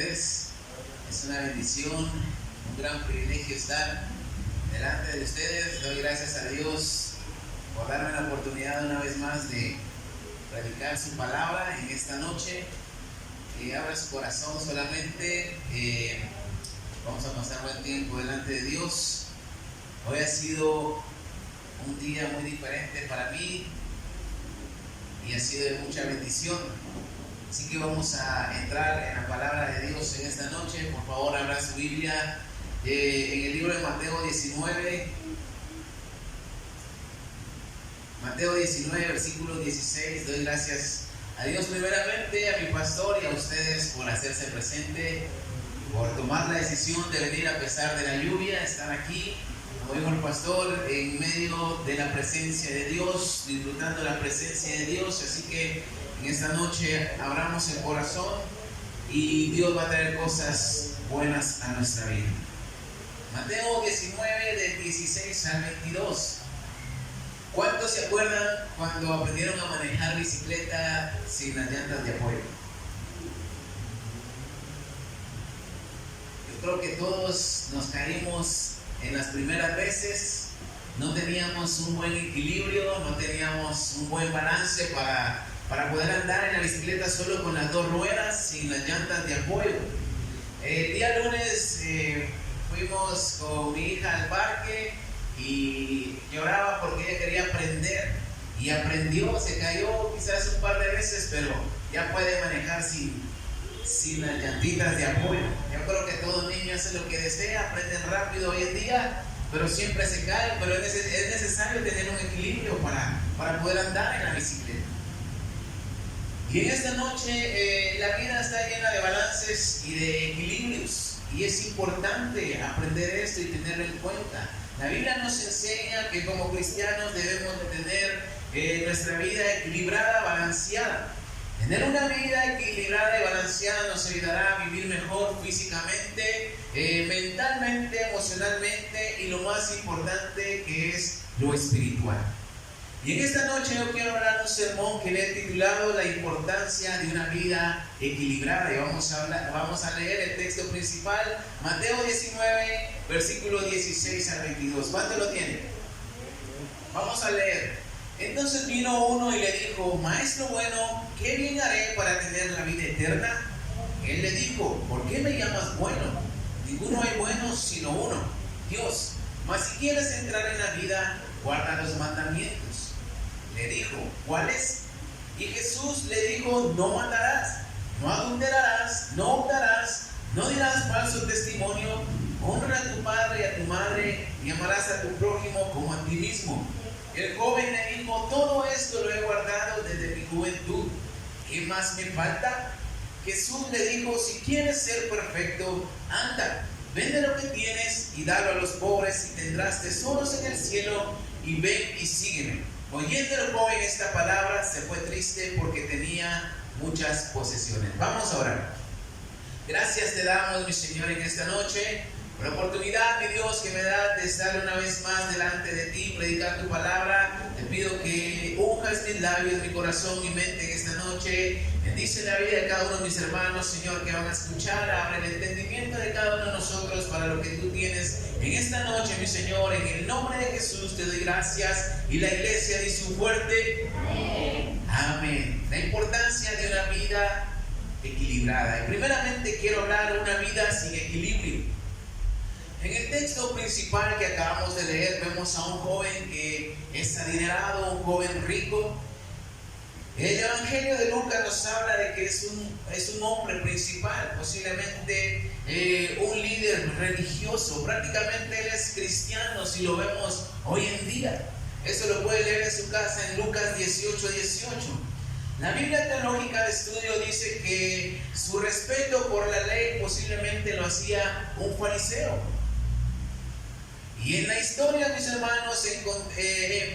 ustedes. Es una bendición, un gran privilegio estar delante de ustedes. Doy gracias a Dios por darme la oportunidad una vez más de predicar su palabra en esta noche. Abra su corazón solamente. Vamos a pasar buen tiempo delante de Dios. Hoy ha sido un día muy diferente para mí y ha sido de mucha bendición. Así que vamos a entrar en la palabra de Dios en esta noche. Por favor, abra su Biblia en el libro de Mateo 19. Mateo 19, versículo 16. Doy gracias a Dios primeramente, a mi pastor y a ustedes por hacerse presente, por tomar la decisión de venir a pesar de la lluvia, estar aquí, como dijo el pastor, en medio de la presencia de Dios, disfrutando la presencia de Dios. Así que en esta noche abramos el corazón y Dios va a traer cosas buenas a nuestra vida. Mateo 19, del 16 al 22. ¿Cuántos se acuerdan cuando aprendieron a manejar bicicleta sin las llantas de apoyo? Yo creo que todos nos caímos en las primeras veces. No teníamos un buen equilibrio, no teníamos un buen balance para poder andar en la bicicleta solo con las dos ruedas, sin las llantas de apoyo. El día lunes fuimos con mi hija al parque y lloraba porque ella quería aprender y aprendió. Se cayó quizás un par de veces, pero ya puede manejar sin las llantitas de apoyo. Yo creo que todo niño hace lo que desea, aprenden rápido hoy en día, pero siempre se cae. Pero es necesario tener un equilibrio para poder andar en la bicicleta. Y en esta noche la vida está llena de balances y de equilibrios, y es importante aprender esto y tenerlo en cuenta. La Biblia nos enseña que como cristianos debemos de tener nuestra vida equilibrada, balanceada. Tener una vida equilibrada y balanceada nos ayudará a vivir mejor físicamente, mentalmente, emocionalmente y lo más importante, que es lo espiritual. Y en esta noche yo quiero hablar de un sermón que le he titulado La importancia de una vida equilibrada. Y vamos a leer el texto principal, Mateo 19, versículo 16 al 22. ¿Cuánto lo tienen? Vamos a leer. Entonces vino uno y le dijo: Maestro bueno, ¿qué bien haré para tener la vida eterna? Él le dijo: ¿por qué me llamas bueno? Ninguno hay bueno sino uno, Dios. Mas si quieres entrar en la vida, guarda los mandamientos. Le dijo: ¿cuáles? Y Jesús le dijo: no matarás, no adulterarás, no hurtarás, no dirás falso testimonio, honra a tu padre y a tu madre, y amarás a tu prójimo como a ti mismo. El joven le dijo: todo esto lo he guardado desde mi juventud, ¿qué más me falta? Jesús le dijo: si quieres ser perfecto, anda, vende lo que tienes y dalo a los pobres, y tendrás tesoros en el cielo, y ven y sígueme. Oyendo el joven esta palabra, se fue triste porque tenía muchas posesiones. Vamos a orar. Gracias te damos, mi Señor, en esta noche, por la oportunidad, mi Dios, que me das de estar una vez más delante de ti, predicar tu palabra. Te pido que unjas mis labios, mi corazón, mi mente en esta noche. Bendice la vida de cada uno de mis hermanos, Señor, que van a escuchar. Abre el entendimiento de cada uno de nosotros para lo que tú tienes en esta noche, mi Señor. En el nombre de Jesús te doy gracias. Y la iglesia dice un fuerte amén. Amén. La importancia de una vida equilibrada. Y primeramente quiero hablar de una vida sin equilibrio. En el texto principal que acabamos de leer vemos a un joven que es adinerado, un joven rico. El Evangelio de Lucas nos habla de que es un hombre principal, posiblemente un líder religioso. Prácticamente él es cristiano si lo vemos hoy en día. Eso lo puede leer en su casa en Lucas 18:18. La Biblia Teológica de Estudio dice que su respeto por la ley posiblemente lo hacía un fariseo. Y en la historia, mis hermanos,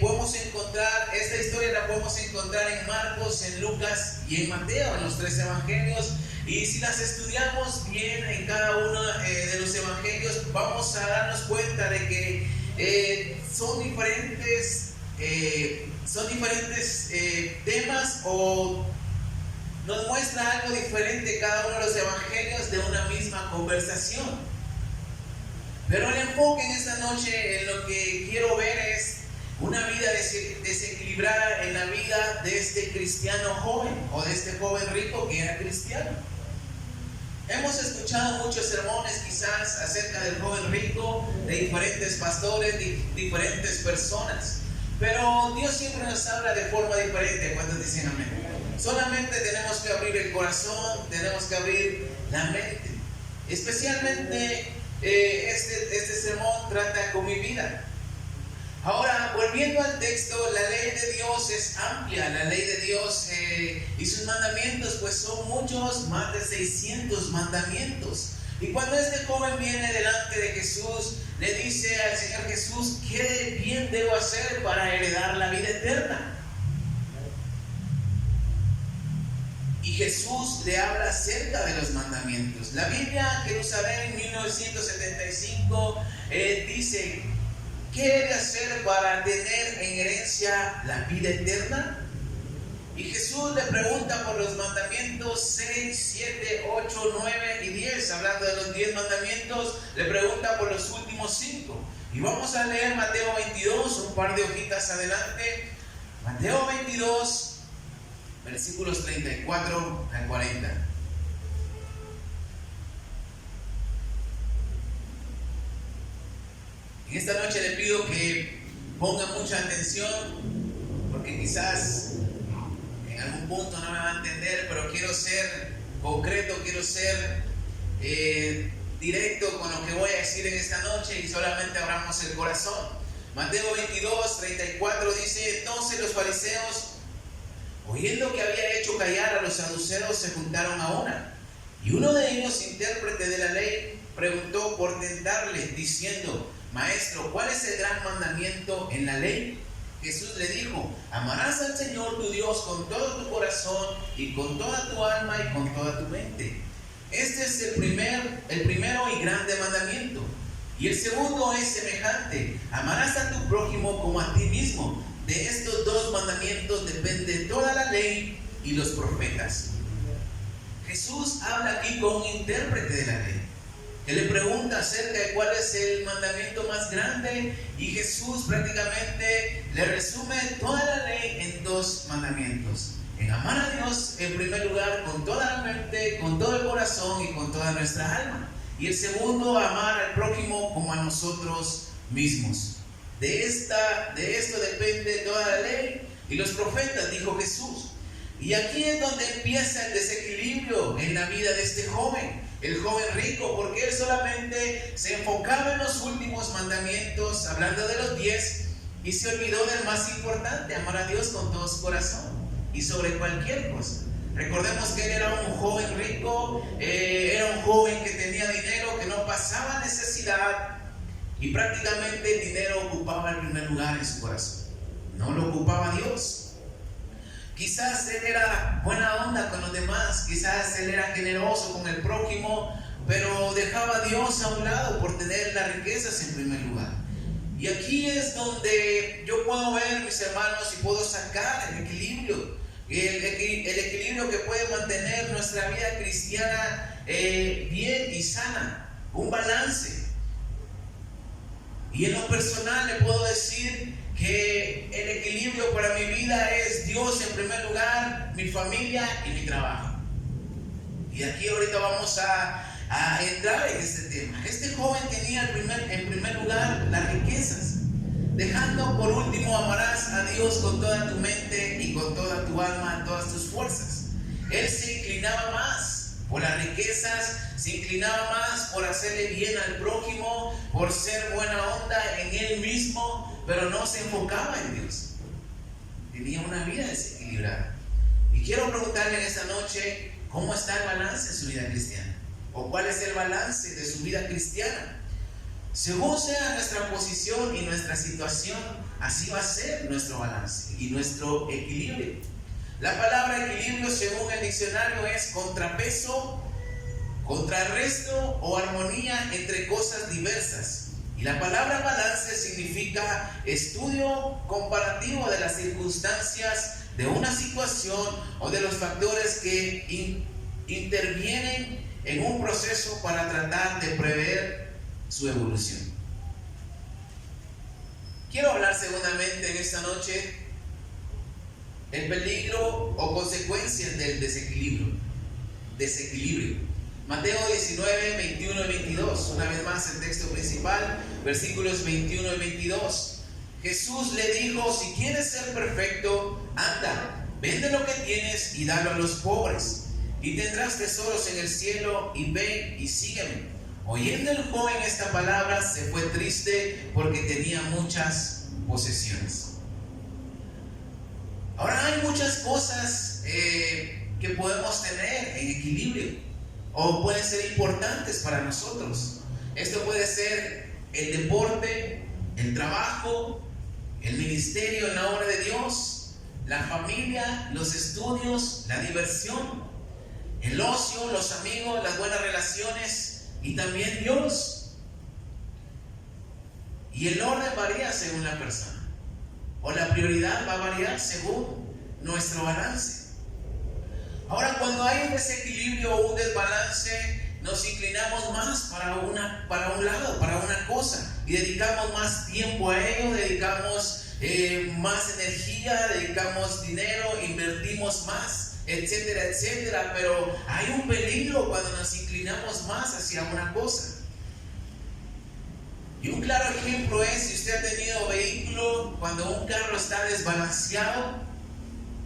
podemos encontrar, esta historia la podemos encontrar en Marcos, en Lucas y en Mateo, en los tres evangelios. Y si las estudiamos bien en cada uno de los evangelios, vamos a darnos cuenta de que son diferentes temas, o nos muestra algo diferente cada uno de los evangelios, de una misma conversación. Pero el enfoque en esta noche, en lo que quiero ver, es una vida desequilibrada en la vida de este cristiano joven, o de este joven rico que era cristiano. Hemos escuchado muchos sermones quizás acerca del joven rico, de diferentes pastores, de diferentes personas. Pero Dios siempre nos habla de forma diferente. ¿Cuántos dicen amén? Solamente tenemos que abrir el corazón, tenemos que abrir la mente. Especialmente este sermón trata con mi vida. Ahora, volviendo al texto, la ley de Dios es amplia. La ley de Dios y sus mandamientos pues son muchos, más de 600 mandamientos. Y cuando este joven viene delante de Jesús, le dice al Señor Jesús: ¿qué bien debo hacer para heredar la vida eterna? Y Jesús le habla acerca de los mandamientos. La Biblia, Jerusalén 1975, dice: ¿qué he de hacer para tener en herencia la vida eterna? Y Jesús le pregunta por los mandamientos 6, 7, 8, 9 y 10. Hablando de los 10 mandamientos, le pregunta por los últimos 5. Y vamos a leer Mateo 22, un par de hojitas adelante. Mateo 22, versículos 34 al 40. En esta noche le pido que ponga mucha atención, porque quizás en algún punto no me va a entender, pero quiero ser concreto, quiero ser directo con lo que voy a decir en esta noche, y solamente abramos el corazón. Mateo 22, 34 dice: entonces los fariseos, oyendo que había hecho callar a los saduceos, se juntaron a una. Y uno de ellos, intérprete de la ley, preguntó por tentarle, diciendo: Maestro, ¿cuál es el gran mandamiento en la ley? Jesús le dijo: amarás al Señor tu Dios con todo tu corazón y con toda tu alma y con toda tu mente. Este es el primero y grande mandamiento. Y el segundo es semejante: amarás a tu prójimo como a ti mismo. De estos dos mandamientos depende toda la ley y los profetas. Jesús habla aquí con un intérprete de la ley, que le pregunta acerca de cuál es el mandamiento más grande, y Jesús prácticamente le resume toda la ley en dos mandamientos: en amar a Dios en primer lugar con toda la mente, con todo el corazón y con toda nuestra alma, y el segundo, amar al prójimo como a nosotros mismos. De esto depende toda la ley y los profetas, dijo Jesús. Y aquí es donde empieza el desequilibrio en la vida de este joven, el joven rico, porque él solamente se enfocaba en los últimos mandamientos, hablando de los 10, y se olvidó del más importante: amar a Dios con todo su corazón y sobre cualquier cosa. Recordemos que él era un joven rico, era un joven que tenía dinero, que no pasaba necesidad, y prácticamente el dinero ocupaba el primer lugar en su corazón, no lo ocupaba Dios. Quizás él era buena onda con los demás, quizás él era generoso con el prójimo, pero dejaba a Dios a un lado por tener las riquezas en primer lugar. Y aquí es donde yo puedo ver, mis hermanos, y puedo sacar el equilibrio, el equilibrio que puede mantener nuestra vida cristiana bien y sana, un balance. Y en lo personal le puedo decir que el equilibrio para mi vida es Dios en primer lugar, mi familia y mi trabajo. Y aquí ahorita vamos a entrar en este tema. Este joven tenía en primer lugar las riquezas, dejando por último: amarás a Dios con toda tu mente y con toda tu alma, todas tus fuerzas. Él se inclinaba más por las riquezas, se inclinaba más por hacerle bien al prójimo, por ser buena onda en él mismo, pero no se enfocaba en Dios. Tenía una vida desequilibrada. Y quiero preguntarle en esta noche: ¿cómo está el balance de su vida cristiana? ¿O cuál es el balance de su vida cristiana? Según sea nuestra posición y nuestra situación, así va a ser nuestro balance y nuestro equilibrio. La palabra equilibrio, según el diccionario, es contrapeso, contrarresto o armonía entre cosas diversas. Y la palabra balance significa estudio comparativo de las circunstancias de una situación o de los factores que intervienen en un proceso para tratar de prever su evolución. Quiero hablar segundamente en esta noche el peligro o consecuencias del desequilibrio. Mateo 19, 21 y 22. Una vez más el texto principal, versículos 21 y 22. Jesús le dijo: si quieres ser perfecto, anda, vende lo que tienes y dalo a los pobres, y tendrás tesoros en el cielo, y ven y sígueme. Oyendo el joven esta palabra, se fue triste porque tenía muchas posesiones. Ahora, hay muchas cosas que podemos tener en equilibrio o pueden ser importantes para nosotros. Esto puede ser el deporte, el trabajo, el ministerio en la obra de Dios, la familia, los estudios, la diversión, el ocio, los amigos, las buenas relaciones y también Dios. Y el orden varía según la persona, o la prioridad va a variar según nuestro balance. Ahora, cuando hay un desequilibrio o un desbalance, nos inclinamos más para un lado, para una cosa, y dedicamos más tiempo a ello, dedicamos más energía, dedicamos dinero, invertimos más, etcétera, etcétera. Pero hay un peligro cuando nos inclinamos más hacia una cosa. Y un claro ejemplo es, si usted ha tenido vehículo, cuando un carro está desbalanceado,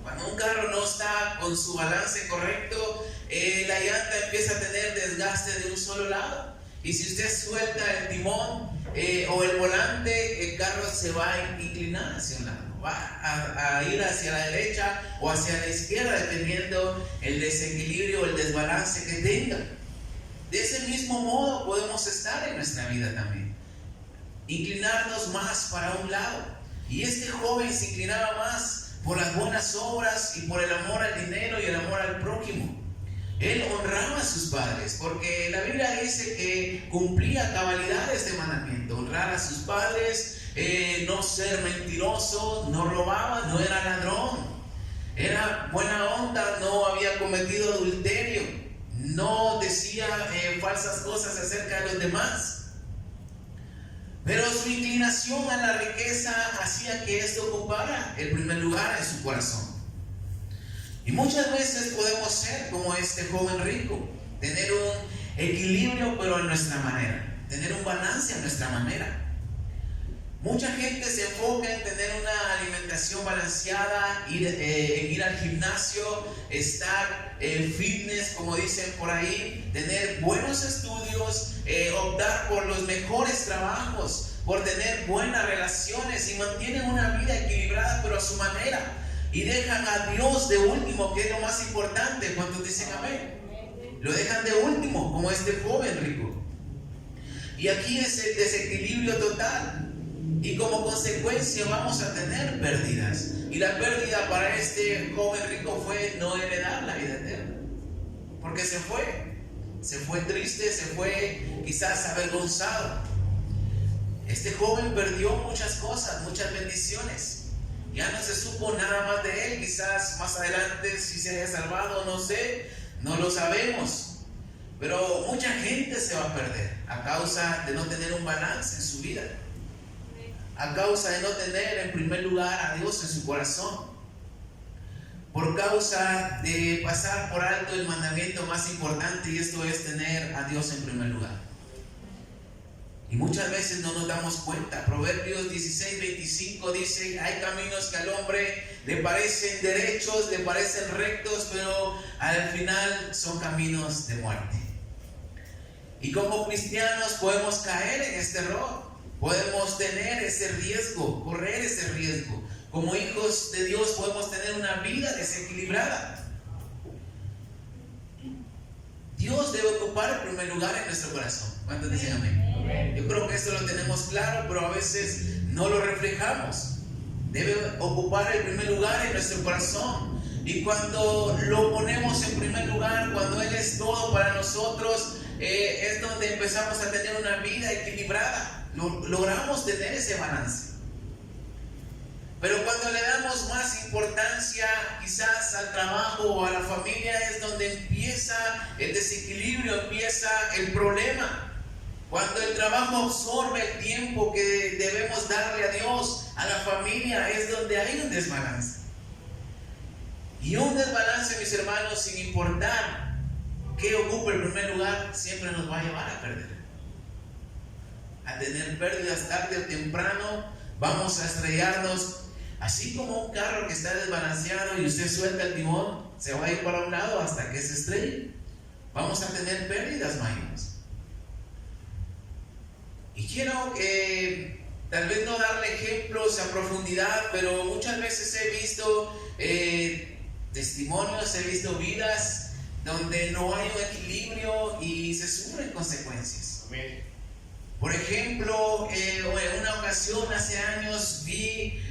cuando un carro no está con su balance correcto, la llanta empieza a tener desgaste de un solo lado. Y si usted suelta el timón o el volante, el carro se va a inclinar hacia un lado, va a ir hacia la derecha o hacia la izquierda, dependiendo el desequilibrio o el desbalance que tenga. De ese mismo modo podemos estar en nuestra vida también, inclinarnos más para un lado. Y este joven se inclinaba más por las buenas obras y por el amor al dinero y el amor al prójimo. Él honraba a sus padres, porque la Biblia dice que cumplía cabalidad este mandamiento: honrar a sus padres, no ser mentiroso, no robaba, no era ladrón, era buena onda, no había cometido adulterio, no decía falsas cosas acerca de los demás. Pero su inclinación a la riqueza hacía que esto ocupara el primer lugar en su corazón. Y muchas veces podemos ser como este joven rico, tener un equilibrio pero a nuestra manera, tener un balance a nuestra manera. Mucha gente se enfoca en tener una alimentación balanceada, en ir al gimnasio, estar en fitness, como dicen por ahí, tener buenos estudios, optar por los mejores trabajos, por tener buenas relaciones, y mantienen una vida equilibrada pero a su manera, y dejan a Dios de último, que es lo más importante. ¿Cuántos dicen amén? Lo dejan de último, como este joven rico. Y aquí es el desequilibrio total. Y como consecuencia vamos a tener pérdidas. Y la pérdida para este joven rico fue no heredar la vida eterna. Porque se fue triste, se fue quizás avergonzado. Este joven perdió muchas cosas, muchas bendiciones. Ya no se supo nada más de él. Quizás más adelante si se haya salvado, no sé, no lo sabemos. Pero mucha gente se va a perder a causa de no tener un balance en su vida, a causa de no tener en primer lugar a Dios en su corazón, por causa de pasar por alto el mandamiento más importante, y esto es tener a Dios en primer lugar. Y muchas veces no nos damos cuenta. Proverbios 16:25 dice: hay caminos que al hombre le parecen derechos, le parecen rectos, pero al final son caminos de muerte. Y como cristianos podemos caer en este error, podemos tener ese riesgo, correr ese riesgo. Como hijos de Dios podemos tener una vida desequilibrada. Dios debe ocupar el primer lugar en nuestro corazón. ¿Cuántos dicen amén? Yo creo que esto lo tenemos claro, pero a veces no lo reflejamos. Debe ocupar el primer lugar en nuestro corazón. Y cuando lo ponemos en primer lugar, cuando Él es todo para nosotros, es donde empezamos a tener una vida equilibrada. Logramos tener ese balance. Pero cuando le damos más importancia quizás al trabajo o a la familia es donde empieza el desequilibrio, empieza el problema. Cuando el trabajo absorbe el tiempo que debemos darle a Dios, a la familia, es donde hay un desbalance. Y un desbalance, mis hermanos, sin importar qué ocupe el primer lugar, siempre nos va a llevar a perder. A tener pérdidas tarde o temprano, vamos a estrellarnos. Así como un carro que está desbalanceado y usted suelta el timón, se va a ir para un lado hasta que se estrelle. Vamos a tener pérdidas mayores. Y quiero tal vez no darle ejemplos a profundidad, pero muchas veces he visto testimonios, he visto vidas donde no hay un equilibrio y se sufren consecuencias. Amén. Por ejemplo, en una ocasión hace años vi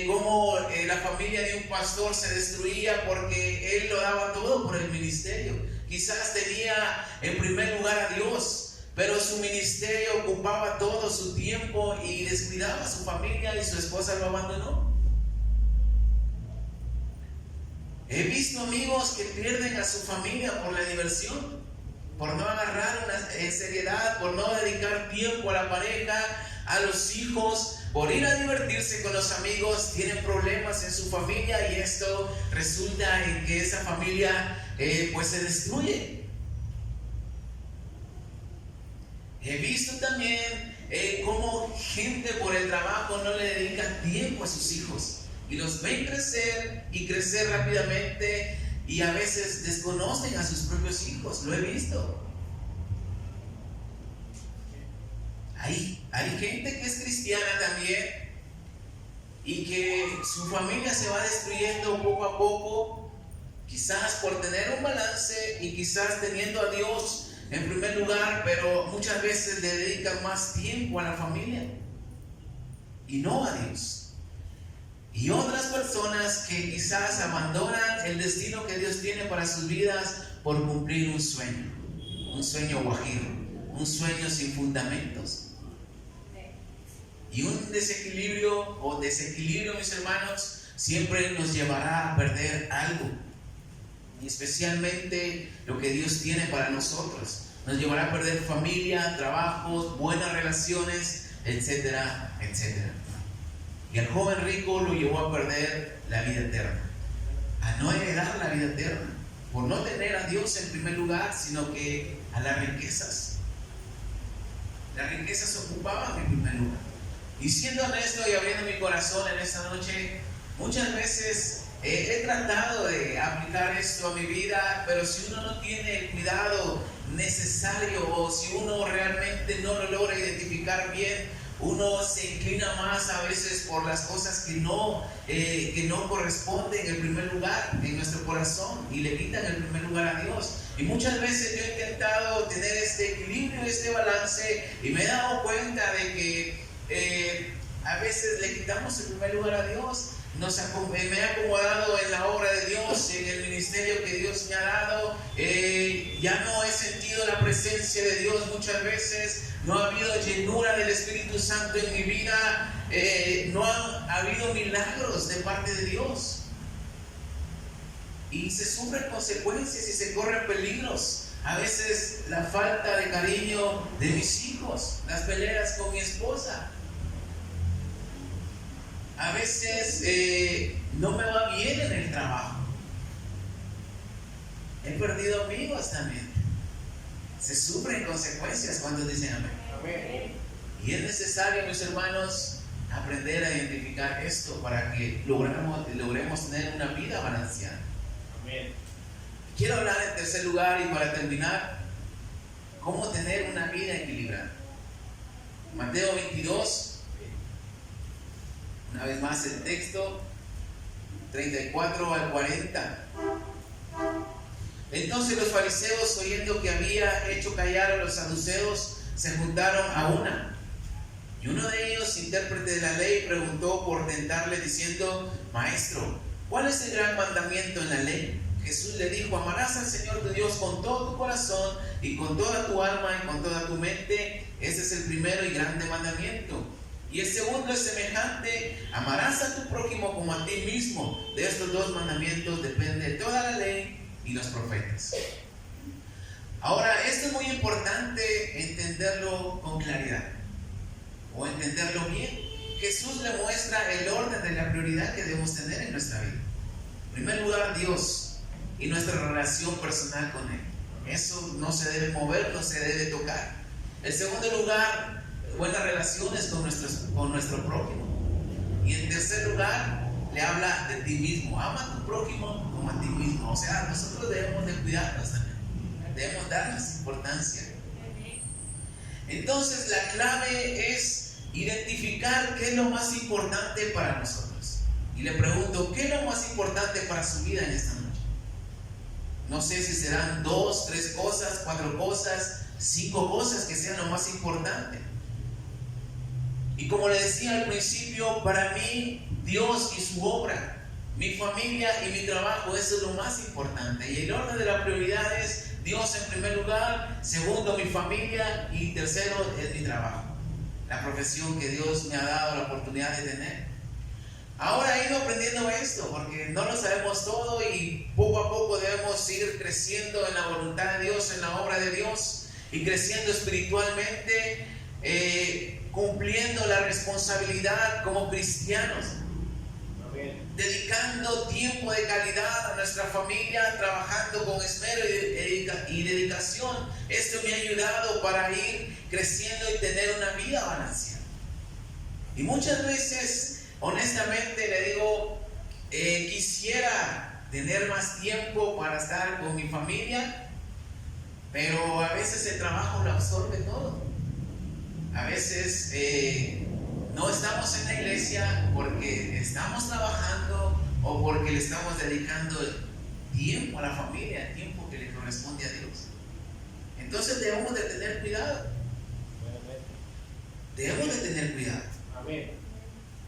cómo la familia de un pastor se destruía porque él lo daba todo por el ministerio. Quizás tenía en primer lugar a Dios, pero su ministerio ocupaba todo su tiempo y descuidaba a su familia y su esposa lo abandonó. He visto amigos que pierden a su familia por la diversión, por no agarrar en seriedad, por no dedicar tiempo a la pareja, a los hijos, por ir a divertirse con los amigos, tienen problemas en su familia y esto resulta en que esa familia pues se destruye. He visto también cómo gente por el trabajo no le dedica tiempo a sus hijos y los ven crecer y crecer rápidamente. Y a veces desconocen a sus propios hijos, lo he visto. Hay gente que es cristiana también y que su familia se va destruyendo poco a poco, quizás por tener un balance y quizás teniendo a Dios en primer lugar, pero muchas veces le dedican más tiempo a la familia y no a Dios. Y otras personas que quizás abandonan el destino que Dios tiene para sus vidas por cumplir un sueño guajiro, un sueño sin fundamentos. Y un desequilibrio, mis hermanos, siempre nos llevará a perder algo. Y especialmente lo que Dios tiene para nosotros. Nos llevará a perder familia, trabajos, buenas relaciones, etcétera, etcétera. Y al joven rico lo llevó a perder la vida eterna, a no heredar la vida eterna, por no tener a Dios en primer lugar, sino que a las riquezas. Las riquezas ocupaban en primer lugar. Y siendo honesto y abriendo mi corazón en esta noche, muchas veces he tratado de aplicar esto a mi vida, pero si uno no tiene el cuidado necesario o si uno realmente no lo logra identificar bien, uno se inclina más a veces por las cosas que no corresponden en primer lugar en nuestro corazón y le quitan el primer lugar a Dios. Y muchas veces yo he intentado tener este equilibrio, este balance, y me he dado cuenta de que a veces le quitamos el primer lugar a Dios. Me he acomodado en la obra de Dios, en el ministerio que Dios me ha dado. Ya no he sentido la presencia de Dios muchas veces. No ha habido llenura del Espíritu Santo en mi vida. No ha habido milagros de parte de Dios. Y se sufren consecuencias y se corren peligros. A veces la falta de cariño de mis hijos, las peleas con mi esposa. A veces no me va bien en el trabajo. He perdido amigos también. Se sufren consecuencias cuando dicen amén. Amén. Y es necesario, mis hermanos, aprender a identificar esto para que logremos tener una vida balanceada. Amén. Quiero hablar en tercer lugar y para terminar, cómo tener una vida equilibrada. Mateo 22. Una vez más el texto, 34 al 40. Entonces los fariseos, oyendo que había hecho callar a los saduceos, se juntaron a una. Y uno de ellos, intérprete de la ley, preguntó por tentarle diciendo: Maestro, ¿cuál es el gran mandamiento en la ley? Jesús le dijo: amarás al Señor tu Dios con todo tu corazón y con toda tu alma y con toda tu mente. Ese es el primero y grande mandamiento. Y el segundo es semejante: amarás a tu prójimo como a ti mismo. De estos dos mandamientos depende toda la ley y los profetas. Ahora, esto es muy importante entenderlo con claridad, o entenderlo bien. Jesús le muestra el orden de la prioridad que debemos tener en nuestra vida. En primer lugar, Dios y nuestra relación personal con Él. Eso no se debe mover, no se debe tocar. En segundo lugar, buenas relaciones con nuestro prójimo. Y en tercer lugar, le habla de ti mismo. Ama a tu prójimo como a ti mismo. O sea, nosotros debemos de cuidarnos también. Debemos darnos importancia. Entonces, la clave es identificar qué es lo más importante para nosotros. Y le pregunto, ¿qué es lo más importante para su vida en esta noche? No sé si serán 2, 3 cosas, 4 cosas, 5 cosas que sean lo más importante. Y como le decía al principio, para mí, Dios y su obra, mi familia y mi trabajo, eso es lo más importante. Y el orden de la prioridad es Dios en primer lugar, segundo mi familia y tercero es mi trabajo. La profesión que Dios me ha dado la oportunidad de tener. Ahora he ido aprendiendo esto porque no lo sabemos todo y poco a poco debemos ir creciendo en la voluntad de Dios, en la obra de Dios y creciendo espiritualmente, cumpliendo la responsabilidad como cristianos. Dedicando tiempo de calidad a nuestra familia, trabajando con esmero y dedicación. Esto me ha ayudado para ir creciendo y tener una vida balanceada. Y muchas veces, honestamente le digo, quisiera tener más tiempo para estar con mi familia, pero a veces el trabajo lo absorbe todo. A veces no estamos en la iglesia porque estamos trabajando o porque le estamos dedicando tiempo a la familia, tiempo que le corresponde a Dios. Entonces debemos de tener cuidado. Debemos de tener cuidado. Amén.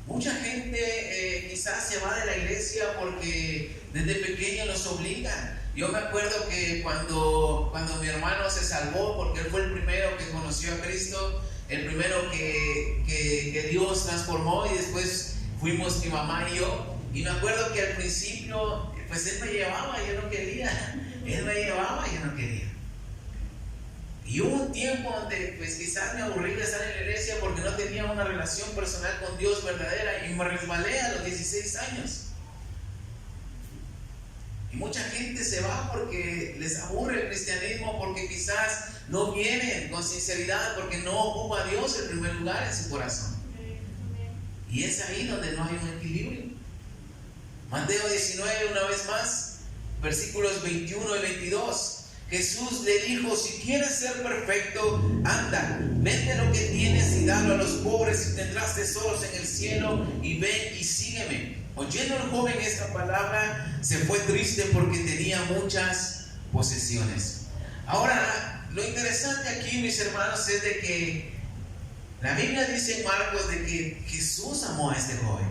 Mucha gente quizás se va de la iglesia porque desde pequeño los obligan. Yo me acuerdo que cuando mi hermano se salvó, porque él fue el primero que conoció a Cristo, el primero que Dios transformó, y después fuimos mi mamá y yo. Y me acuerdo que al principio, pues él me llevaba y yo no quería. Él me llevaba y yo no quería. Y hubo un tiempo donde pues quizás me aburrí de estar en la iglesia porque no tenía una relación personal con Dios verdadera y me resbalé a los 16 años. Y mucha gente se va porque les aburre el cristianismo, porque quizás no vienen con sinceridad, porque no ocupa a Dios el primer lugar en su corazón. Y es ahí donde no hay un equilibrio. Mateo 19, una vez más, versículos 21 y 22. Jesús le dijo: si quieres ser perfecto, anda, vende lo que tienes y dalo a los pobres y tendrás tesoros en el cielo, y ven y sígueme. Oyendo el joven esta palabra, se fue triste porque tenía muchas posesiones. Ahora, lo interesante aquí, mis hermanos, es de que la Biblia dice en Marcos de que Jesús amó a este joven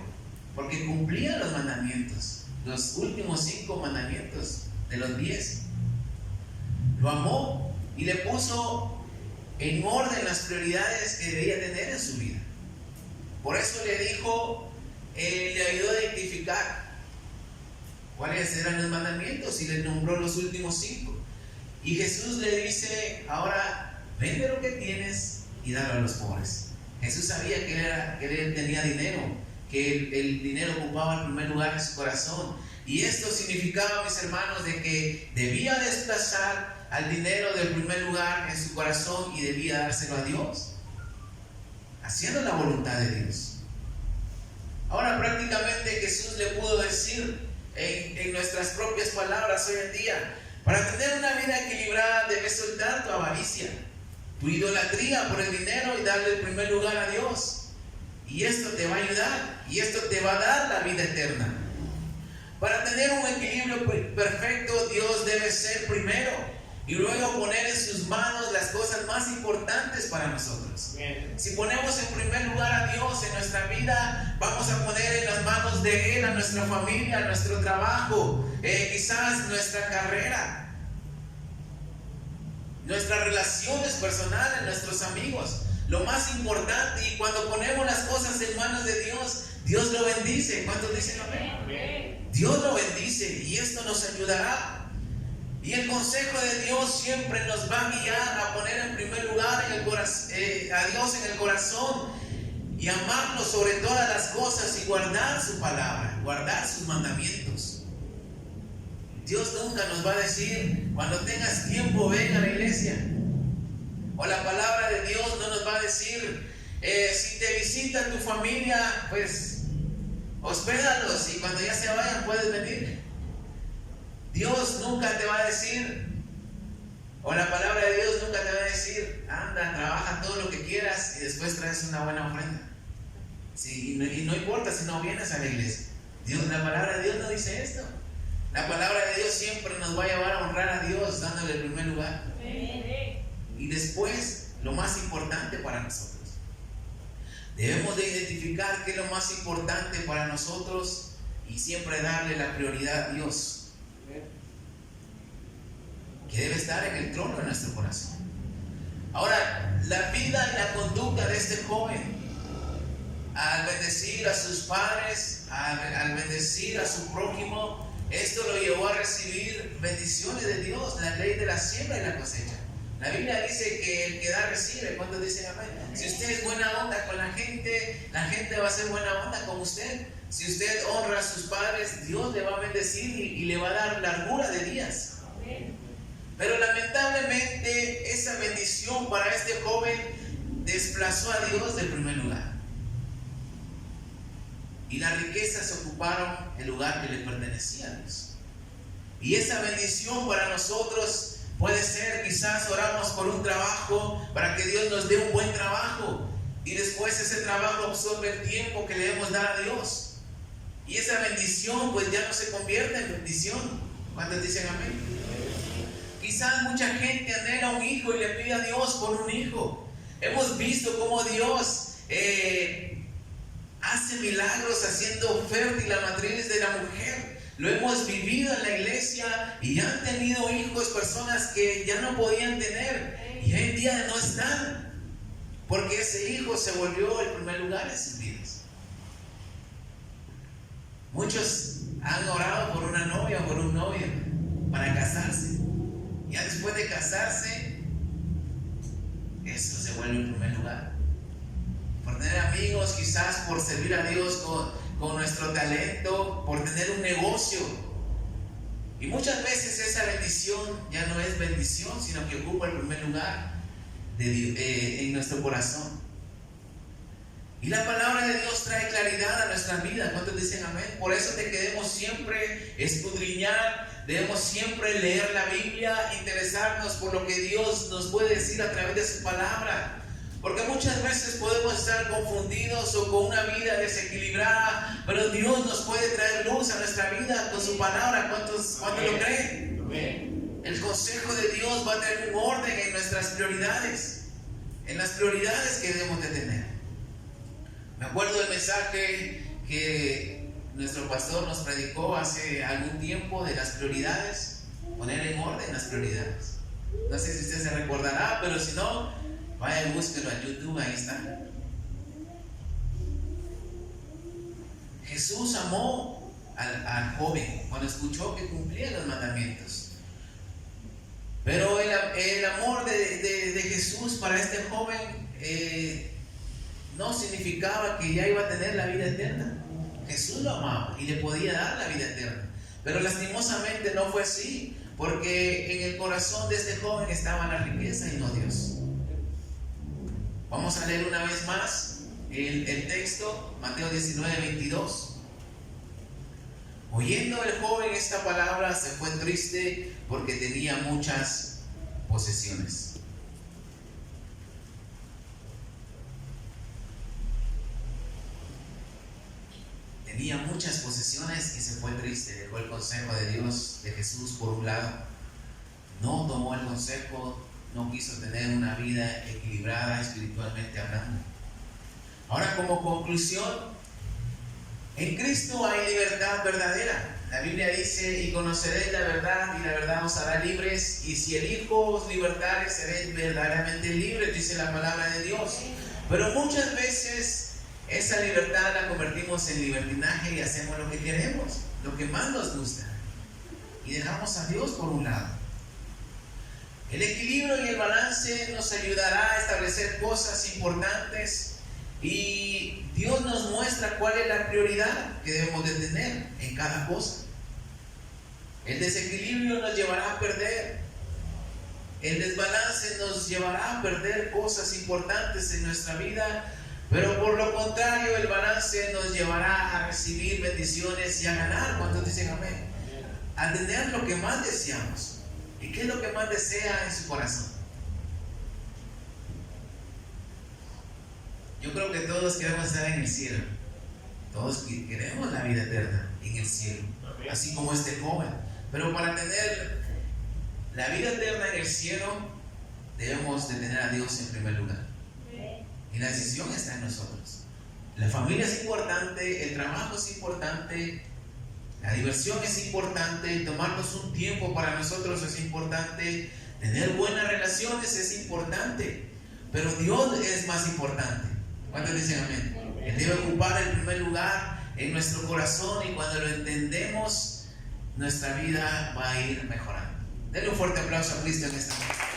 porque cumplía los mandamientos, los últimos 5 mandamientos de los 10. Lo amó y le puso en orden las prioridades que debía tener en su vida. Por eso le dijo, le ayudó a identificar cuáles eran los mandamientos y le nombró los últimos 5. Y Jesús le dice: ahora vende lo que tienes y dalo a los pobres. Jesús sabía que él tenía dinero, que el dinero ocupaba el primer lugar en su corazón. Y esto significaba, mis hermanos, de que debía desplazar al dinero del primer lugar en su corazón y debía dárselo a Dios, haciendo la voluntad de Dios. Ahora prácticamente Jesús le pudo decir en nuestras propias palabras hoy en día: para tener una vida equilibrada debes soltar tu avaricia, tu idolatría por el dinero y darle el primer lugar a Dios. Y esto te va a ayudar y esto te va a dar la vida eterna. Para tener un equilibrio perfecto, Dios debe ser primero y luego poner en sus manos las cosas más importantes para nosotros. Bien. Si ponemos en primer lugar a Dios en nuestra vida, vamos a poner en las manos de Él a nuestra familia, a nuestro trabajo, quizás nuestra carrera, nuestras relaciones personales, nuestros amigos. lo más importante, y cuando ponemos las cosas en manos de Dios, Dios lo bendice. ¿Cuántos dicen amén? Dios lo bendice y esto nos ayudará. Y el consejo de Dios siempre nos va a guiar a poner en primer lugar a Dios en el corazón y amarlo sobre todas las cosas y guardar su palabra, guardar sus mandamientos. Dios nunca nos va a decir, cuando tengas tiempo ven a la iglesia. O la palabra de Dios no nos va a decir, si te visita tu familia, pues hospédalos y cuando ya se vayan puedes venir. Dios nunca te va a decir, o la palabra de Dios nunca te va a decir, anda, trabaja todo lo que quieras y después traes una buena ofrenda. Sí, y no importa si no vienes a la iglesia. La palabra de Dios no dice esto. La palabra de Dios siempre nos va a llevar a honrar a Dios dándole el primer lugar. Y después, lo más importante para nosotros. Debemos de identificar qué es lo más importante para nosotros y siempre darle la prioridad a Dios, que debe estar en el trono de nuestro corazón. Ahora, la vida y la conducta de este joven, al bendecir a sus padres, al bendecir a su prójimo, esto lo llevó a recibir bendiciones de Dios, la ley de la siembra y la cosecha. La Biblia dice que el que da recibe. ¿Cuántos dicen amén? Si usted es buena onda con la gente va a ser buena onda con usted. Si usted honra a sus padres, Dios le va a bendecir y le va a dar largura de días. Pero lamentablemente esa bendición para este joven desplazó a Dios del primer lugar. Y las riquezas ocuparon el lugar que le pertenecía a Dios. Y esa bendición para nosotros puede ser, quizás oramos por un trabajo para que Dios nos dé un buen trabajo y después ese trabajo absorbe el tiempo que le debemos dar a Dios. Y esa bendición pues ya no se convierte en bendición. ¿Cuántos dicen amén? Quizás mucha gente anhela un hijo y le pide a Dios por un hijo. Hemos visto cómo Dios hace milagros haciendo fértil la matriz de la mujer. Lo hemos vivido en la iglesia y ya han tenido hijos personas que ya no podían tener y hoy en día no están, porque ese hijo se volvió el primer lugar en sus vidas. Muchos han orado por una novia o por un novio para casarse. Ya después de casarse, eso se vuelve el primer lugar. Por tener amigos, quizás por servir a Dios con nuestro talento, por tener un negocio. Y muchas veces esa bendición ya no es bendición, sino que ocupa el primer lugar en nuestro corazón. Y la palabra de Dios trae claridad a nuestra vida. ¿Cuántos dicen amén? Por eso te debemos siempre escudriñar, debemos siempre leer la Biblia, interesarnos por lo que Dios nos puede decir a través de su palabra. Porque muchas veces podemos estar confundidos o con una vida desequilibrada, pero Dios nos puede traer luz a nuestra vida con su palabra. ¿Cuántos lo creen? Amén. El consejo de Dios va a tener un orden en nuestras prioridades, en las prioridades que debemos de tener. Me acuerdo del mensaje que nuestro pastor nos predicó hace algún tiempo de las prioridades, poner en orden las prioridades. No sé si usted se recordará, pero si no, vaya y búsquelo a YouTube, ahí está. Jesús amó al joven cuando escuchó que cumplía los mandamientos. Pero el amor de Jesús para este joven no significaba que ya iba a tener la vida eterna. Jesús lo amaba y le podía dar la vida eterna. Pero lastimosamente no fue así, porque en el corazón de este joven estaba la riqueza y no Dios. Vamos a leer una vez más el texto, Mateo 19:22. Oyendo el joven esta palabra, se fue triste porque tenía muchas posesiones. Tenía muchas posesiones y se fue triste. Dejó el consejo de Dios, de Jesús por un lado. No tomó el consejo, no quiso tener una vida equilibrada espiritualmente hablando. Ahora, como conclusión, en Cristo hay libertad verdadera. La Biblia dice: y conoceréis la verdad, y la verdad os hará libres, y si el Hijo os libertare, seréis verdaderamente libres, dice la palabra de Dios. Pero muchas veces esa libertad la convertimos en libertinaje y hacemos lo que queremos, lo que más nos gusta, y dejamos a Dios por un lado. El equilibrio y el balance nos ayudará a establecer cosas importantes, y Dios nos muestra cuál es la prioridad que debemos de tener en cada cosa. El desequilibrio nos llevará a perder. El desbalance nos llevará a perder cosas importantes en nuestra vida, pero por lo contrario, el balance nos llevará a recibir bendiciones y a ganar. ¿Cuántos dicen amén? A tener lo que más deseamos. ¿Y qué es lo que más desea en su corazón? Yo creo que todos queremos estar en el cielo. Todos queremos la vida eterna en el cielo, así como este joven. Pero para tener la vida eterna en el cielo, debemos de tener a Dios en primer lugar. Y la decisión está en nosotros. La familia es importante, el trabajo es importante, la diversión es importante, tomarnos un tiempo para nosotros es importante, tener buenas relaciones es importante, pero Dios es más importante. ¿Cuántos dicen amén? Él debe ocupar el primer lugar en nuestro corazón, y cuando lo entendemos, nuestra vida va a ir mejorando. Denle un fuerte aplauso a Cristo en esta noche.